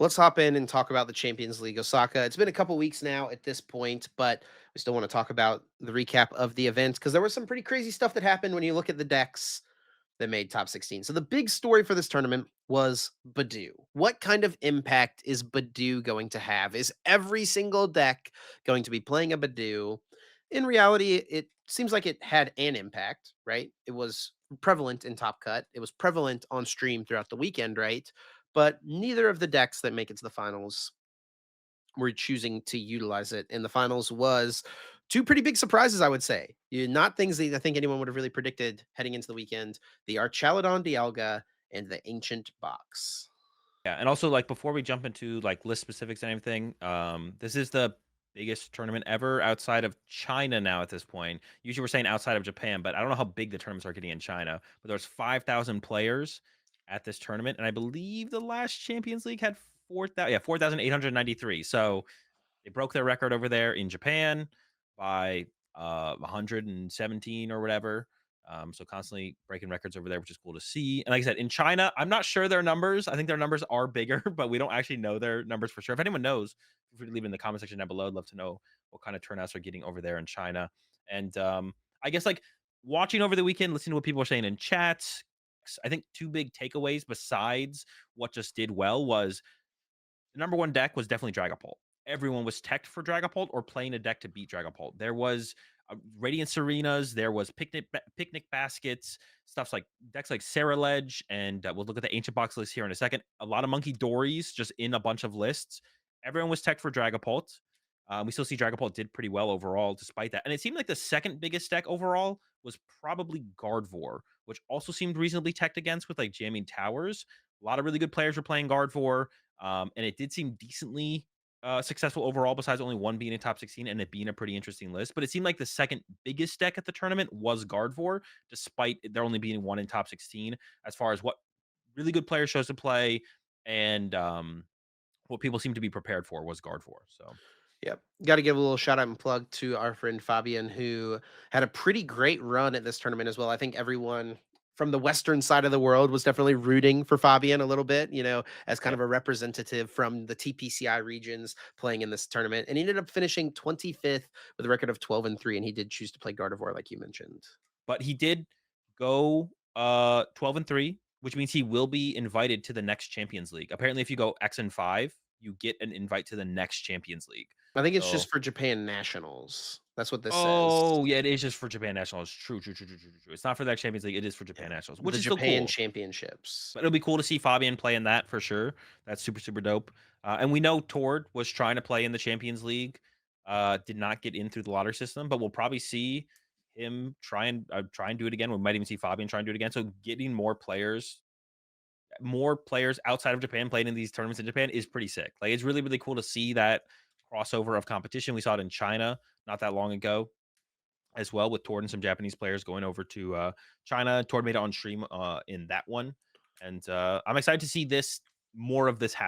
Let's hop in and talk about the Champions League Osaka. It's been a couple weeks now at this point, but we still want to talk about the recap of the event because there was some pretty crazy stuff that happened when you look at the decks that made top 16. So the big story for this tournament was Badu. What kind of impact is Badu going to have? Is every single deck going to be playing a Badu? In reality, it seems like it had an impact, right? It was prevalent in Top Cut. It was prevalent on stream throughout the weekend, right? But neither of the decks that make it to the finals were choosing to utilize it in the finals was two pretty big surprises, I would say. Not things that I think anyone would have really predicted heading into the weekend. The Archaludon Dialga and the Ancient Box. Yeah, and also like before we jump into like list specifics and everything, this is the biggest tournament ever outside of China now at this point. Usually we're saying outside of Japan, but I don't know how big the tournaments are getting in China. But there's 5,000 players at this tournament, and I believe the last Champions League had 4,000, yeah, 4,893. So they broke their record over there in Japan by 117 or whatever. So constantly breaking records over there, which is cool to see. And like I said, in China, I'm not sure their numbers. I think their numbers are bigger, but we don't actually know their numbers for sure. If anyone knows, feel free to leave it in the comment section down below. I'd love to know what kind of turnouts are getting over there in China. And I guess like watching over the weekend, listening to what people are saying in chats. I think two big takeaways besides what just did well was the number one deck was definitely Dragapult. Everyone was teched for Dragapult or playing a deck to beat Dragapult. There was Radiant Serenas, there was picnic baskets, stuff like decks like Sarah Ledge, and we'll look at the Ancient Box list here in a second. A lot of Monkey Dories just in a bunch of lists. Everyone was teched for Dragapult. We still see Dragapult did pretty well overall despite that. And it seemed like the second biggest deck overall was probably Gardevoir, which also seemed reasonably teched against with like jamming towers. A lot of really good players were playing Gardevoir. And it did seem decently successful overall, besides only one being in top 16 and it being a pretty interesting list. But it seemed like the second biggest deck at the tournament was Gardevoir, despite there only being one in top 16, as far as what really good players chose to play and what people seem to be prepared for was Gardevoir. So Yep. Got to give a little shout out and plug to our friend Fabian, who had a pretty great run at this tournament as well. I think everyone from the Western side of the world was definitely rooting for Fabian a little bit, as kind yeah. of a representative from the TPCI regions playing in this tournament. And he ended up finishing 25th with a record of 12-3. And he did choose to play Gardevoir, like you mentioned. But he did go 12-3, which means he will be invited to the next Champions League. Apparently, if you go X and 5, you get an invite to the next Champions League. I think it's So just for Japan Nationals. That's what this says. oh, yeah, it is just for Japan Nationals. True, true, true, true, true, true. It's not for that Champions League. It is for Yeah. Japan Nationals, which The is still Japan cool. Championships. But it'll be cool to see Fabian play in that for sure. That's super, super dope. And we know Tord was trying to play in the Champions League, did not get in through the lottery system, but we'll probably see him try and do it again. We might even see Fabian try and do it again. So getting more players outside of Japan playing in these tournaments in Japan is pretty sick. Like it's really, really cool to see that crossover of competition. We saw it in China not that long ago as well with Tord and some Japanese players going over to China. Tord made it on stream in that one, and I'm excited to see this more of this happen